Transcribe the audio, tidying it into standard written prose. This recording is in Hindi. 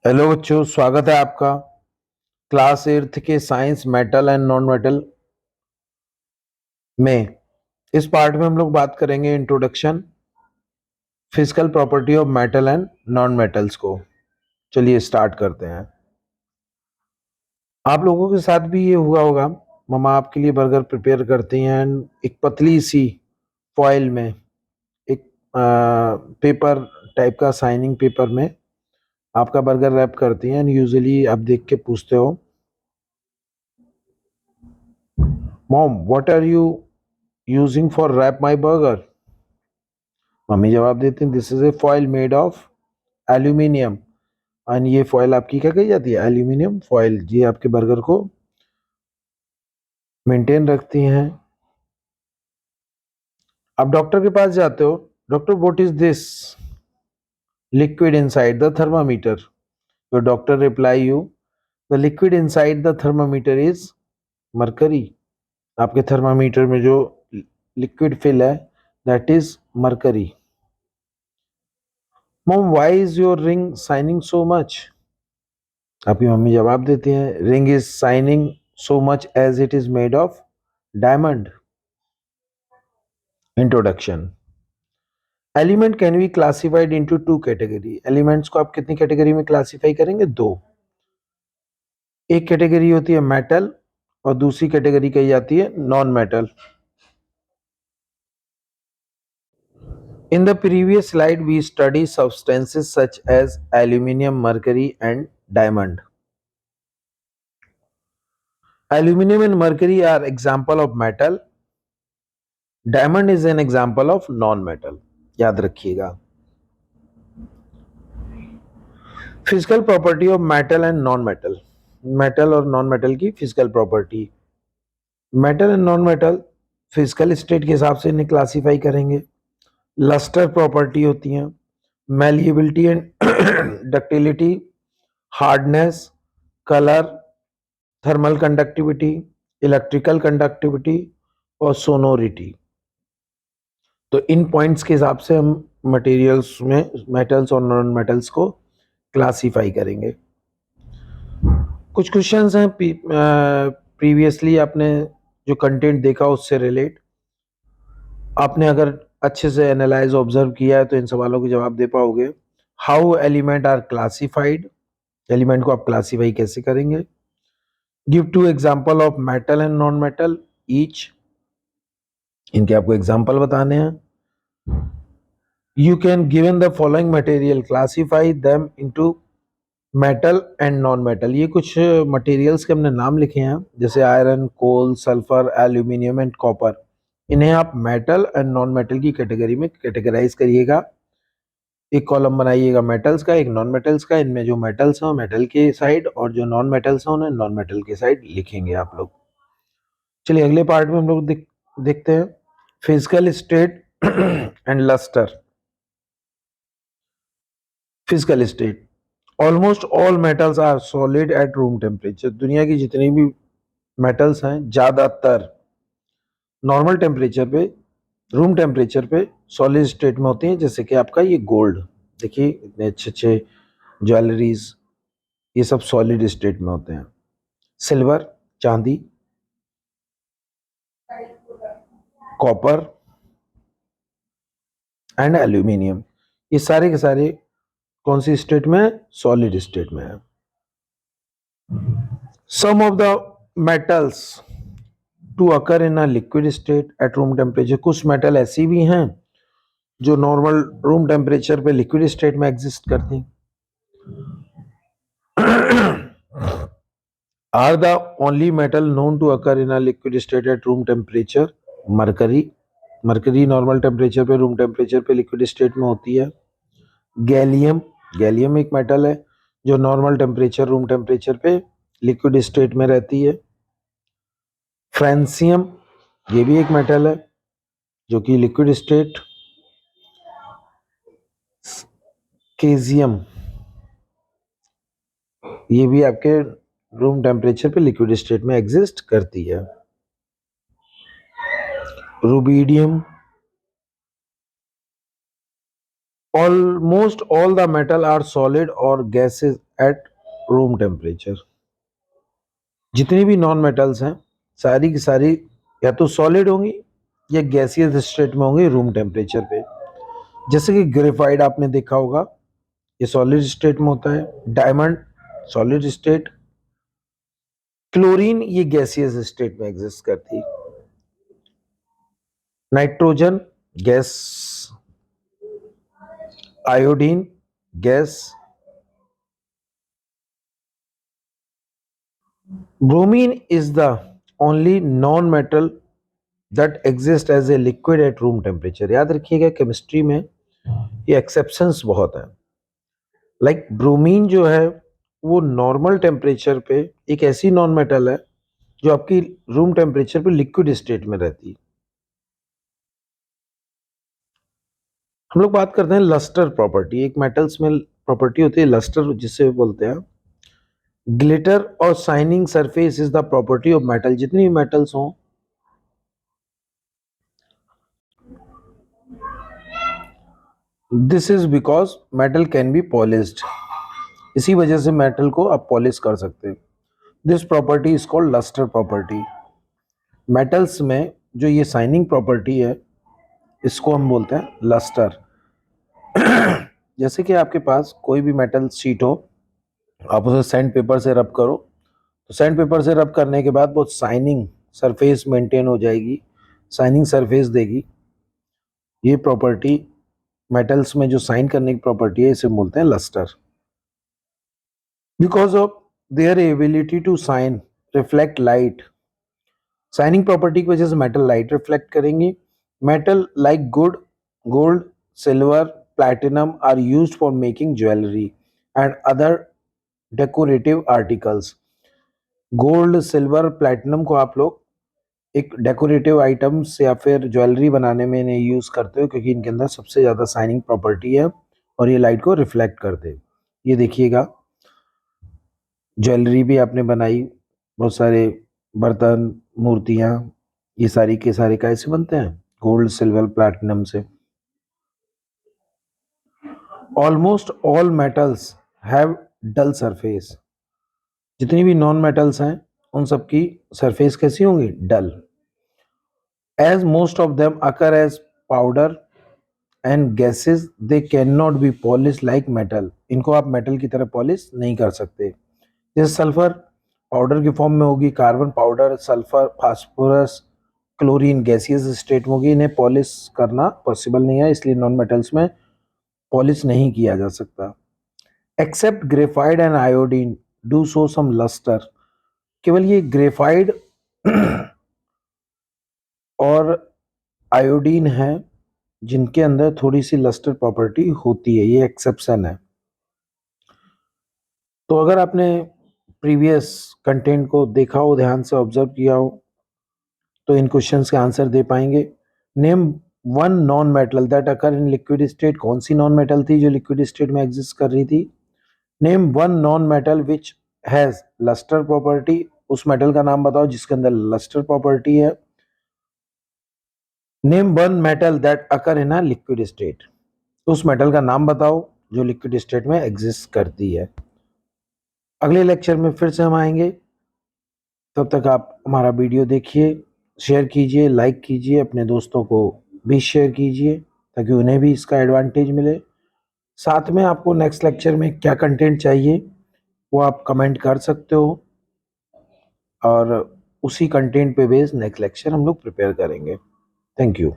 हेलो बच्चों, स्वागत है आपका क्लास 8th के science metal and non metal में। इस पार्ट में हम लोग बात करेंगे introduction physical property of metal and non metals को। चलिए स्टार्ट करते हैं। आप लोगों के साथ भी ये हुआ होगा, मम्मा आपके लिए बर्गर प्रिपेयर करती हैं एंड एक पतली सी फॉइल में एक पेपर टाइप का साइनिंग पेपर में आपका बर्गर रैप करती हैं एंड यूजुअली आप देख के पूछते हो, mom what are you using for wrap my burger. मम्मी जवाब देती हैं, this is a foil made of aluminium. And ये फॉइल आपकी क्या कही जाती है? Aluminium foil. ये आपके बर्गर को मेंटेन रखती हैं। आप डॉक्टर के पास जाते हो, doctor what is this liquid inside the thermometer. Your doctor reply you, the liquid inside the thermometer is mercury. आपके थर्मामीटर में जो लिक्विड फिल है that is mercury. Mom why is your ring shining so much. आपकी मम्मी जवाब देती हैं, ring is shining so much as it is made of diamond. Introduction. Element can be classified into two category. Elements को आप कितनी कैटेगरी में क्लासिफाई करेंगे? दो। एक कैटेगरी होती है मेटल और दूसरी कैटेगरी कही जाती है non metal. In the previous slide, we study substances such as aluminium, mercury, and diamond. Aluminium and mercury are example of metal. Diamond is an example of non-metal. याद रखिएगा। Physical property of metal and non metal. Metal और नॉन मेटल की physical property. Metal and non metal physical state के हिसाब से इन्हें क्लासिफाई करेंगे। लस्टर प्रॉपर्टी होती हैं, malleability and ductility, hardness, colour, thermal conductivity, electrical conductivity और सोनोरिटी। तो इन पॉइंट्स के हिसाब से हम मटेरियल्स में मेटल्स और नॉन मेटल्स को क्लासिफाई करेंगे। कुछ क्वेश्चंस हैं प्रीवियसली आपने जो कंटेंट देखा उससे रिलेट, आपने अगर अच्छे से एनालाइज ऑब्जर्व किया है तो इन सवालों के जवाब दे पाओगे। How element are classified, element को आप क्लासिफाई कैसे करेंगे। Give two example of metal and non metal each, इनके आपको एग्जांपल बताने हैं। You can given the following material classify them into metal and non metal. ये कुछ मटेरियल्स के हमने नाम लिखे हैं, जैसे iron, coal, sulphur, aluminium and copper. इन्हें आप मेटल एंड नॉन मेटल की कैटेगरी में कैटेगराइज करिएगा। एक कॉलम बनाइएगा मेटल्स का, एक नॉन मेटल्स का। इनमें जो मेटल्स हैं मेटल के साइड और जो नॉन मेटल्स हैं उन्हें नॉन मेटल के साइड लिखेंगे आप लोग। चलिए अगले पार्ट में हम लोग देखते हैं physical state and lustre. Physical state, almost all metals are solid at room temperature. दुनिया की जितनी भी मेटल्स हैं ज्यादातर नॉर्मल टेम्परेचर पे, रूम टेम्परेचर पे सॉलिड स्टेट में होती हैं। जैसे कि आपका ये गोल्ड, देखिए इतने अच्छे अच्छे ज्वेलरीज, ये सब सॉलिड स्टेट में होते हैं। सिल्वर, चांदी, कॉपर एंड एल्यूमिनियम, ये सारे के सारे कौन सी स्टेट में है? सॉलिड स्टेट में है। Some of the metals to occur in a liquid state at room temperature. कुछ मेटल ऐसी भी हैं जो नॉर्मल रूम टेम्परेचर पे लिक्विड स्टेट में एग्जिस्ट करती हैं। Are the only metal known to occur in a liquid state at room temperature. Mercury, mercury normal temperature पे, रूम टेम्परेचर पे लिक्विड स्टेट में होती है। गैलियम, गैलियम एक मेटल है जो नॉर्मल टेम्परेचर, रूम टेम्परेचर पे लिक्विड स्टेट में रहती है। फ्रेंसियम, ये भी एक मेटल है जो कि लिक्विड स्टेट। केजियम, ये भी आपके रूम टेम्परेचर पे लिक्विड स्टेट में एग्जिस्ट करती है। Rubidium, almost all the metal are solid और गैसेस एट रूम टेम्परेचर। जितनी भी नॉन मेटल्स हैं सारी की सारी या तो सॉलिड होंगी या गैसियस स्टेट में होंगी रूम टेम्परेचर पे। जैसे कि ग्रेफाइड आपने देखा होगा, ये सॉलिड स्टेट में होता है। Diamond solid state. क्लोरीन ये गैसियस स्टेट में एग्जिस्ट करती है। Nitrogen gas, iodine gas, bromine is the only non metal that exist as a liquid at room temperature. याद रखिएगा केमिस्ट्री में ये एक्सेप्शंस बहुत है। लाइक ब्रोमीन जो है वो नॉर्मल टेम्परेचर पे एक ऐसी नॉन मेटल है जो आपकी रूम टेम्परेचर पे लिक्विड स्टेट में रहती है। हम लोग बात करते हैं लस्टर प्रॉपर्टी। एक मेटल्स में प्रॉपर्टी होती है लस्टर, जिसे बोलते हैं ग्लिटर और shining surface is the property of metal. जितनी भी मेटल्स हों, this is because metal can be polished. इसी वजह से मेटल को आप पॉलिश कर सकते हैं। This property is called lustre property. Metals में जो ये शाइनिंग प्रॉपर्टी है इसको हम बोलते हैं लस्टर। जैसे कि आपके पास कोई भी मेटल शीट हो, आप उसे सैंड पेपर से रब करो, तो सैंड पेपर से रब करने के बाद बहुत शाइनिंग सरफेस मेंटेन हो जाएगी, शाइनिंग सरफेस देगी। ये प्रॉपर्टी मेटल्स में जो साइन करने की प्रॉपर्टी है इसे बोलते हैं lustre. Because of their ability to shine reflect light, shining property की वजह से मेटल लाइट रिफ्लेक्ट करेंगे। Metal like good gold, silver, platinum are used for making jewellery and other decorative articles. Gold, silver, platinum को आप लोग एक डेकोरेटिव आइटम्स या फिर ज्वेलरी बनाने में इन्हें यूज करते हो क्योंकि इनके अंदर सबसे ज्यादा शाइनिंग प्रॉपर्टी है और ये लाइट को रिफ्लेक्ट करते हैं। ये देखिएगा, ज्वेलरी भी आपने बनाई, बहुत सारे बर्तन, मूर्तियां, ये सारी के सारे कैसे बनते हैं? गोल्ड, सिल्वर, प्लैटिनम से। Almost all metals have dull surface. जितनी भी नॉन मेटल्स हैं उन सबकी सरफेस कैसी होंगी? Dull. As most of them occur as powder and gases they can not be polish like metal. इनको आप मेटल की तरह पॉलिश नहीं कर सकते। जैसे सल्फर पाउडर की फॉर्म में होगी, carbon powder, sulphur, phosphorus, chlorine gaseous state में होगी। इन्हें पॉलिश करना पॉसिबल नहीं है, इसलिए नॉन मेटल्स में पॉलिश नहीं किया जा सकता। Except graphite and iodine do show some lustre. केवल ये ग्रेफाइड और आयोडीन है जिनके अंदर थोड़ी सी लस्टर प्रॉपर्टी होती है, ये एक्सेप्शन है। तो अगर आपने प्रीवियस कंटेंट को देखा हो, ध्यान से ऑब्जर्व किया हो, तो इन क्वेश्चंस के आंसर दे पाएंगे। Name one non metal that occur in liquid state. कौन सी नॉन मेटल थी जो लिक्विड स्टेट में एग्जिस्ट कर रही थी? Name one non metal which has lustre property. उस मेटल का नाम बताओ जिसके अंदर लस्टर प्रॉपर्टी है। Name one metal that occur in a liquid state. उस मेटल का नाम बताओ जो लिक्विड स्टेट में एग्जिस्ट करती है। अगले लेक्चर में फिर से हम आएंगे, तब तक आप हमारा वीडियो देखिए, शेयर कीजिए, लाइक कीजिए, अपने दोस्तों को भी शेयर कीजिए ताकि उन्हें भी इसका एडवांटेज मिले। साथ में आपको नेक्स्ट लेक्चर में क्या कंटेंट चाहिए वो आप कमेंट कर सकते हो और उसी कंटेंट पे बेस्ड नेक्स्ट लेक्चर हम लोग प्रिपेयर करेंगे। Thank you.